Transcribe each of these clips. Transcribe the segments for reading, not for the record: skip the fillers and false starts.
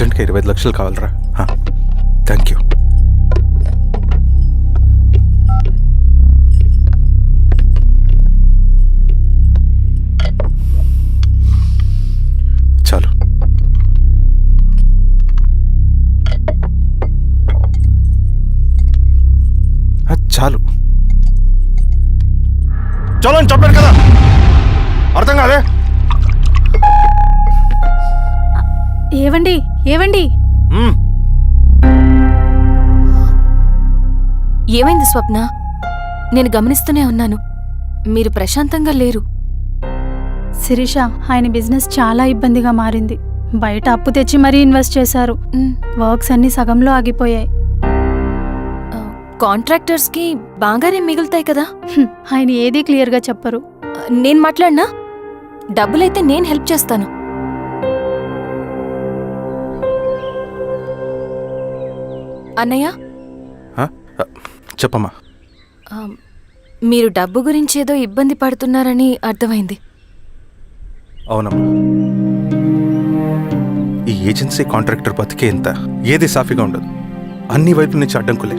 అర్జెంట్గా 25 లక్షలు కావాలరా. Thank you. చాలు. చాలు చాలు అని చెప్పాను కదా, అర్థం కాదే? ఏవండి ఏవండి, ఏమైంది స్వప్న? నేను గమనిస్తూనే ఉన్నాను, మీరు ప్రశాంతంగా లేరు. శిరీష, ఆయన బిజినెస్ చాలా ఇబ్బందిగా మారింది. బయట అప్పు తెచ్చి మరీ ఇన్వెస్ట్ చేశారు. వర్క్స్ అన్ని సగంలో ఆగిపోయాయి. కాంట్రాక్టర్స్కి బాగానే మిగులుతాయి కదా. ఆయన ఏదీ క్లియర్గా చెప్పరు. నేను మాట్లాడినా డబ్బులైతే నేను హెల్ప్ చేస్తాను. అన్నయ్య, చెప్పమ్మా. మీరు డబ్బు గురించి ఏదో ఇబ్బంది పడుతున్నారని అర్థమైంది. అవునమ్మా, ఈ ఏజెన్సీ కాంట్రాక్టర్ బతికే ఇంత ఏది సాఫీగా ఉండదు. అన్ని వైపుల నుంచి అడ్డంకులే.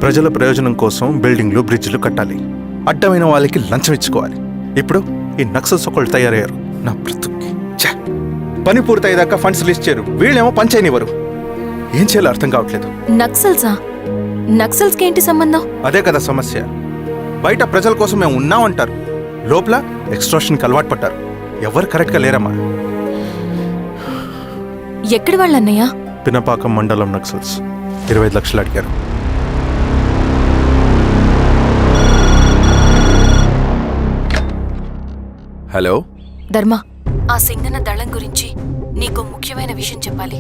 ప్రజల ప్రయోజనం కోసం బిల్డింగ్లు బ్రిడ్జ్లు కట్టాలి, అడ్డమైన వాళ్ళకి లంచం ఇచ్చుకోవాలి. ఇప్పుడు ఈ నక్సల్స్ ఒకళ్ళు తయారయ్యారు. నా బ్రతుక్కి పని పూర్తయ్యేదాకా ఫండ్స్ లిస్ట్ చేయరు, వీళ్ళేమో పని చేయనివ్వరు. ఏం చేయాలో అర్థం కావట్లేదు. నక్సల్సా? నక్సల్స్కి ఏంటి సంబంధం? అదే కదా సమస్య. బయట ప్రజల కోసం మేము ఉన్నామంటారు, లోపల ఎక్స్ట్రాక్షన్కి అలవాటు పడ్డారు. ఎవరు కరెక్ట్గా లేరమ్మా. ఎక్కడి వాళ్ళన్నయ్య? పినపాకం మండలం నక్సల్స్ 25 లక్షలు అడిగారు. హలో ధర్మ, ఆ సింగన్న దళం గురించి నీకు ముఖ్యమైన విషయం చెప్పాలి.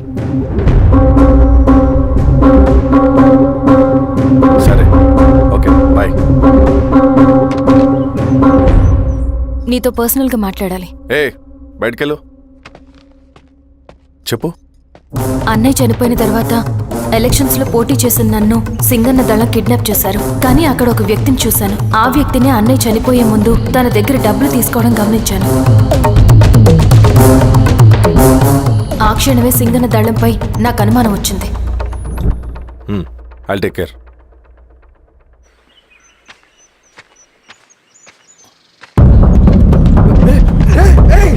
సరే, ఓకే, బాయ్. నీతో పర్సనల్గా మాట్లాడాలి. బయటకెళ్ళు. చెప్పు. అన్నయ్య చనిపోయిన తర్వాత ఎలక్షన్స్ లో పోటీ చేసిన నన్ను సింగన్న దళం కిడ్నాప్ చేశారు. కానీ అక్కడ ఒక వ్యక్తిని చూశాను. ఆ వ్యక్తిని అన్నయ్య చనిపోయే ముందు తన దగ్గర డబ్బులు తీసుకోవడం గమనించాను. ఆ క్షణమే సింగన్న దళంపై నాకు అనుమానం వచ్చింది. I'll take care.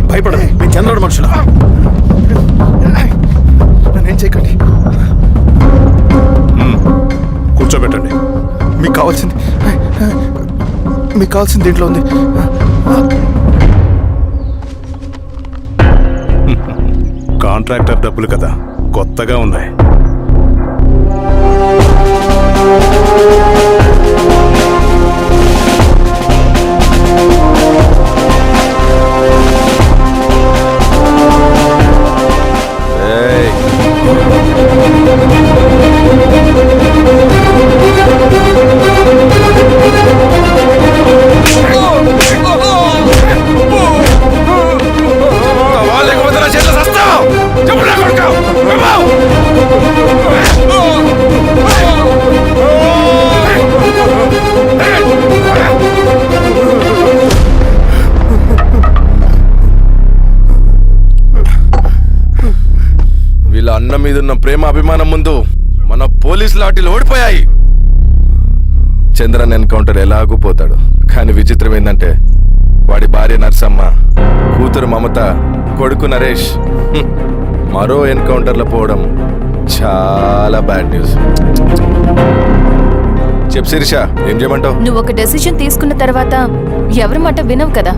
భయపడదు, మీ చంద్రుడు మనుషులు. నన్నేం చేయకండి. కూర్చోబెట్టండి. మీకు కావాల్సింది దీంట్లో ఉంది. కాంట్రాక్టర్ డబ్బులు కదా, కొత్తగా ఉన్నాయి. వీళ్ళ అన్న మీదున్న ప్రేమ అభిమానం ముందు మన పోలీస్ లాఠీలు ఓడిపోయాయి. చంద్రన్ ఎన్కౌంటర్ ఎలాగూ పోతాడు. కానీ విచిత్రం ఏంటంటే వాడి భార్య నర్సమ్మ, కూతురు మమత, కొడుకు నరేష్ మరో ఎన్కౌంటర్లో పోవడం చాలా బ్యాడ్ న్యూస్. చెప్పు శిరీష, ఏం చేయమంటావు? నువ్వు ఒక డెసిషన్ తీసుకున్న తర్వాత ఎవరి మాట వినవు కదా.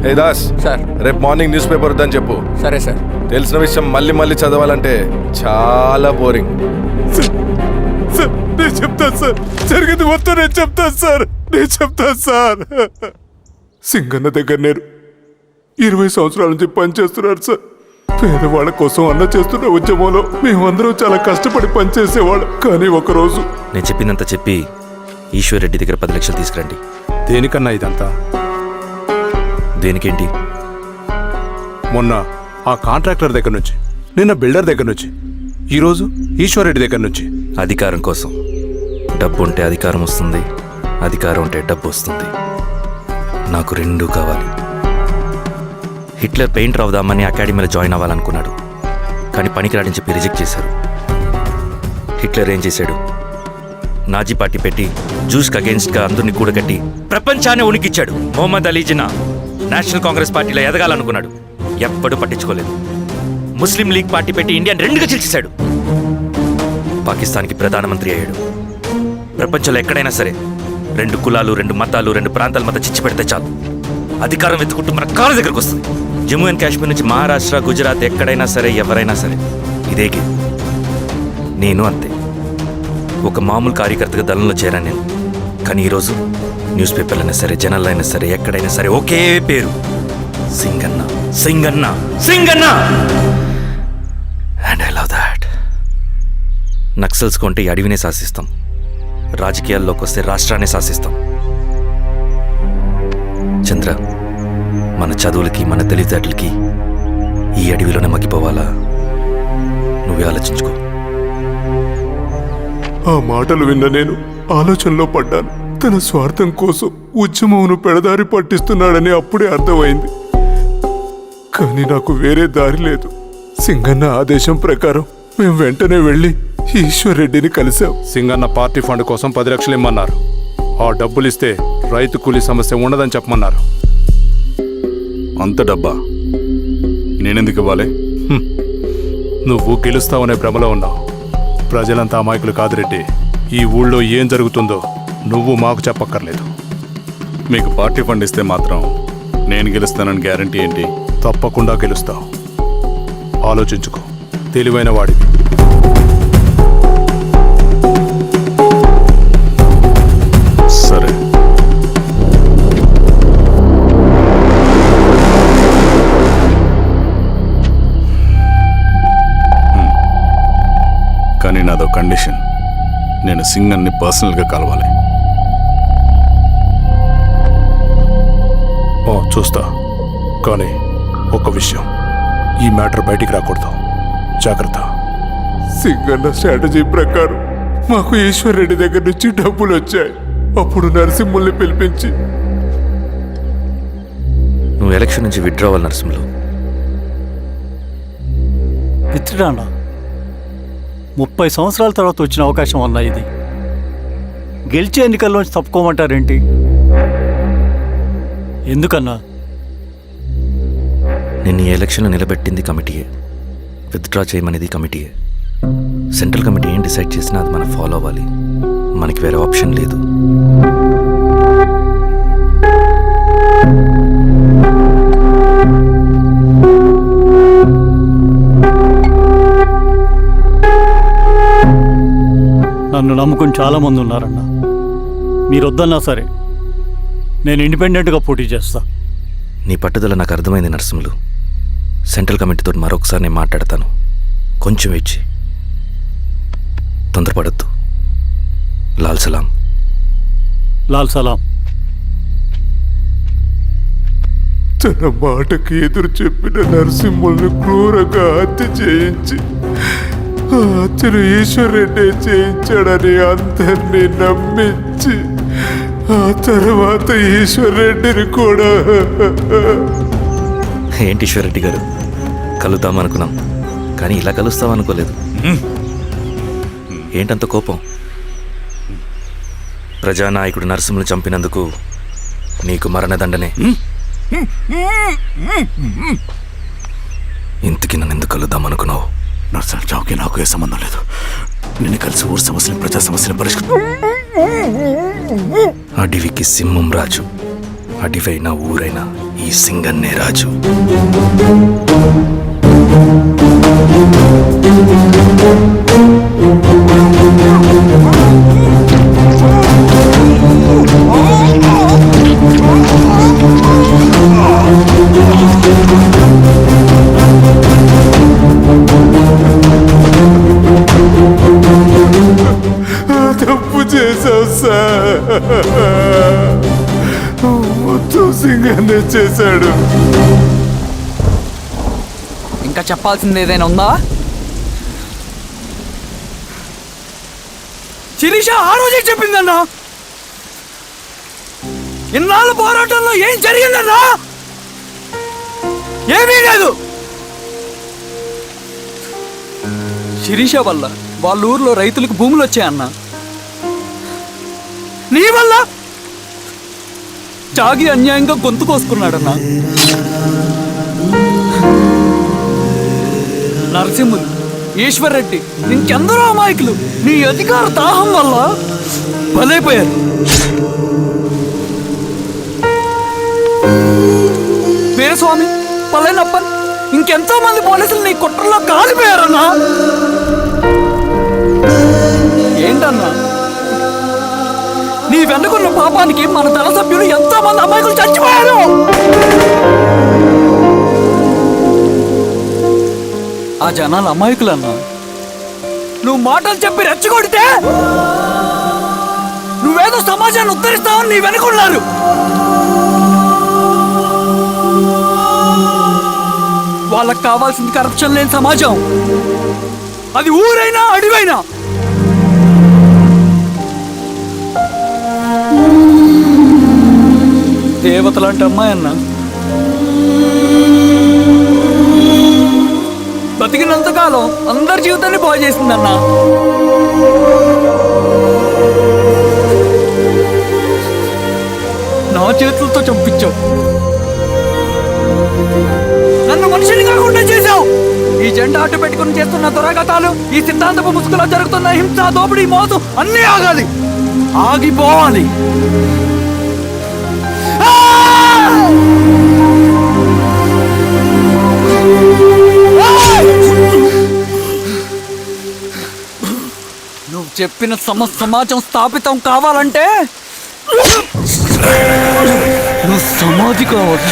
హే దాస్ సార్, రేపు మార్నింగ్ న్యూస్ పేపర్ వద్దని చెప్పు. సరే సార్. తెలిసిన విషయం మళ్ళీ మళ్ళీ చదవాలంటే చాలా బోరింగ్. నేను చెప్తాను సార్, జరిగింది మొత్తం నేను చెప్తాను సార్. సింగన్న దగ్గర నేను 20 సంవత్సరాల నుంచి పనిచేస్తున్నారు సార్. పేదవాళ్ళ కోసం అన్న చేస్తున్న ఉద్యమంలో మేమందరం చాలా కష్టపడి పనిచేసేవాళ్ళం. కానీ ఒకరోజు నేను చెప్పినంత చెప్పి ఈశ్వర్రెడ్డి దగ్గర 10 లక్షలు తీసుకురండి. దేనికన్నా ఇదంతా? దేనికేంటి? మొన్న ఆ కాంట్రాక్టర్ దగ్గర నుంచి, నిన్న బిల్డర్ దగ్గర నుంచి, ఈరోజు ఈశ్వర్రెడ్డి దగ్గర నుంచి. అధికారం కోసం. డబ్బు ఉంటే అధికారం వస్తుంది, అధికారం ఉంటే డబ్బు వస్తుంది. నాకు రెండూ కావాలి. హిట్లర్ పెయింటర్ అవుదామని అకాడమీలో జాయిన్ అవ్వాలనుకున్నాడు. కానీ పనికిరాడని చెప్పి రిజెక్ట్ చేశారు. హిట్లర్ ఏం చేశాడు? నాజీ పార్టీ పెట్టి జూస్కి అగేన్స్ట్గా అందరినీ కూడగట్టి ప్రపంచాన్ని ఉనికిచ్చాడు. మొహమ్మద్ అలీ జిన్నా నేషనల్ కాంగ్రెస్ పార్టీలో ఎదగాలనుకున్నాడు, ఎప్పుడూ పట్టించుకోలేదు. ముస్లిం లీగ్ పార్టీ పెట్టి ఇండియాని రెండుగా చీల్చేశాడు. పాకిస్తాన్కి ప్రధానమంత్రి అయ్యాడు. ప్రపంచంలో ఎక్కడైనా సరే 2 కులాలు, 2 మతాలు, 2 ప్రాంతాల మధ్య చిచ్చు పెడితే చాలు, అధికారం వెతుకుంటూ మన కాళ్ళ దగ్గరకు వస్తుంది. జమ్మూ అండ్ కాశ్మీర్ నుంచి మహారాష్ట్ర, గుజరాత్ ఎక్కడైనా సరే, ఎవరైనా సరే ఇదే గేమ్. నేను అంతే, ఒక మామూలు కార్యకర్తగా దళంలో చేరాను నేను. కానీ ఈరోజు న్యూస్ పేపర్లు అయినా సరే, జనాల్లో అయినా సరే, ఎక్కడైనా సరే ఒకే పేరు, Singanna, Singanna, Singanna. And I love that. Naxals కొంటే ఈ అడవినే శాసిస్తాం, రాజకీయాల్లోకి వస్తే రాష్ట్రాన్ని శాసిస్తాం. చంద్ర, మన చదువులకి, మన తెలివితేటలకి ఈ అడవిలోనే మగ్గిపోవాలా? నువ్వే ఆలోచించుకో. ఆ మాటలు విన్న నేను ఆలోచనలో పడ్డాను. తన స్వార్థం కోసం ఉద్యమమును పెడదారి పట్టిస్తున్నాడని అప్పుడే అర్థమైంది. కానీ నాకు వేరే దారి లేదు. సింగన్న ఆదేశం ప్రకారం మేము వెంటనే వెళ్ళి ఈశ్వర్ రెడ్డిని కలిశాం. సింగన్న పార్టీ ఫండ్ కోసం 10 లక్షలు ఇమ్మన్నారు. ఆ డబ్బులు ఇస్తే రైతు కూలీ సమస్య ఉండదని చెప్పమన్నారు. అంత డబ్బా నేనెందుకు ఇవ్వాలి? నువ్వు గెలుస్తావనే భ్రమలో ఉన్నావు. ప్రజలంతా అమాయకులు కాదు రెడ్డి. ఈ ఊళ్ళో ఏం జరుగుతుందో నువ్వు మాకు చెప్పక్కర్లేదు. మీకు పార్టీ ఫండ్ ఇస్తే మాత్రం నేను గెలుస్తానని గ్యారంటీ ఏంటి? తప్పకుండా గెలుస్తావు. ఆలోచించుకో, తెలివైన వాడివి. సరే. కానీ నాదో కండిషన్. నేను సింగన్ని పర్సనల్గా కలవాలి. చూస్తా. కానీ ఒక విషయం, ఈ మ్యాటర్ బయటికి రాకూడదు. జాగ్రత్త. సింగన్న స్ట్రాటజీ ప్రకారం మాకు ఈశ్వర్ రెడ్డి దగ్గర నుంచి డబ్బులు వచ్చాయి. అప్పుడు నరసింహుల్ని పిలిపించి, నువ్వు ఎలక్షన్ నుంచి విత్డ్రా అవ్వాలి నరసింహులు. విత్డ్రానా? 30 సంవత్సరాల తర్వాత వచ్చిన అవకాశం అన్నా ఇది. గెలిచే ఎన్నికల్లోంచి తప్పుకోమంటారేంటి? ఎందుకన్నా? నిన్ను ఈ ఎలక్షన్లో నిలబెట్టింది కమిటీయే, విత్డ్రా చేయమనేది కమిటీయే. సెంట్రల్ కమిటీ ఏం డిసైడ్ చేసినా అది మనం ఫాలో అవ్వాలి. మనకి వేరే ఆప్షన్ లేదు. నన్ను నమ్ముకుని చాలామంది ఉన్నారన్నా. మీరొద్దన్నా సరే, నేను ఇండిపెండెంట్గా పోటీ చేస్తా. నీ పట్టుదల నాకు అర్థమైంది నరసింహులు. సెంట్రల్ కమిటీతో మరొకసారి నేను మాట్లాడతాను. కొంచెం వెయిట్. తొందరపడద్దు. లాల్ సలాం. లాల్ సలాం. తన మాటకి ఎదురు చెప్పిన నరసింహుల్ని క్రూరంగా హత్య చేయించి ఆ హత్యను ఈశ్వర్ రెడ్డి చేయించాడని అందరినీ నమ్మించి ఆ తర్వాత ఈశ్వర్ రెడ్డిని కూడా. ఏంటి ఈశ్వర్ రెడ్డి గారు, కలుద్దామనుకున్నాం కానీ ఇలా కలుస్తామనుకోలేదు. ఏంటంత కోపం? ప్రజానాయకుడు నరసింహులు చంపినందుకు నీకు మరణదండనే. ఇంతకీ నన్ను ఎందుకు కలుద్దామనుకున్నావు? నర్సన్ చావుకి నాకు ఏ సంబంధం లేదు. నిన్ను కలిసి ఊరు సమస్యలు, ప్రజా సమస్యలు పరిష్కరించు. అడవికి సింహం రాజు, అడవైనా ఊరైనా ఈ సింగన్నే రాజు. తప్పు చేశావు సార్. మొత్తం సింగన్నే చేశాడు. ఇంకా చెప్పాల్సింది ఏదైనా ఉందా? శిరీష ఆ రోజే చెప్పిందన్నా. ఇన్నాళ్ళ పోరాటంలో ఏం జరిగిందన్నా? ఏమీ లేదు. శిరీష వల్ల వాళ్ళ ఊర్లో రైతులకు భూములు వచ్చాయన్నా. నీ వల్ల చాగి అన్యాయంగా గొంతు కోసుకున్నాడన్నా. నరసింహులు, ఈశ్వర్రెడ్డి, ఇంకెందరో అమాయకులు నీ అధికార దాహం వల్ల బలైపోయారు. వీరస్వామి, పల్లెనప్పన్, ఇంకెంతో మంది పోలీసులు నీ కుట్రలో కాలిపోయారన్నా. ఏంటన్నా, నీ వెనుకున్న పాపానికి మన దళ సభ్యులు ఎంతో మంది అమాయకులు చచ్చిపోయారు. ఆ జనాలు అమాయకులన్నా. నువ్వు మాటలు చెప్పి రెచ్చగొడితే నువ్వేదో సమాజాన్ని ఉద్ధరిస్తావని నీ వెనుకున్నారు. వాళ్ళకి కావాల్సింది కరప్షన్ లేని సమాజం. అది ఊరైనా అడివైనా. దేవతలాంటి అమ్మాయి అన్న బతికినంతకాలం అందరి జీవితాన్ని బాగు చేసిందన్న. నా చేతులతో చంపించావు, నన్ను మనిషిని కాకుండా చేశావు. ఈ జెండా అడ్డు పెట్టుకుని చేస్తున్న దురాఘాతాలు, ఈ సిద్ధాంతపు ముసుగులో జరుగుతున్న హింస, దోపిడీ, మోసం అన్నీ ఆగాలి, ఆగిపోవాలి. నువ్వు చెప్పిన సమాజం స్థాపితం కావాలంటే నువ్వు సమాధి కావాలి.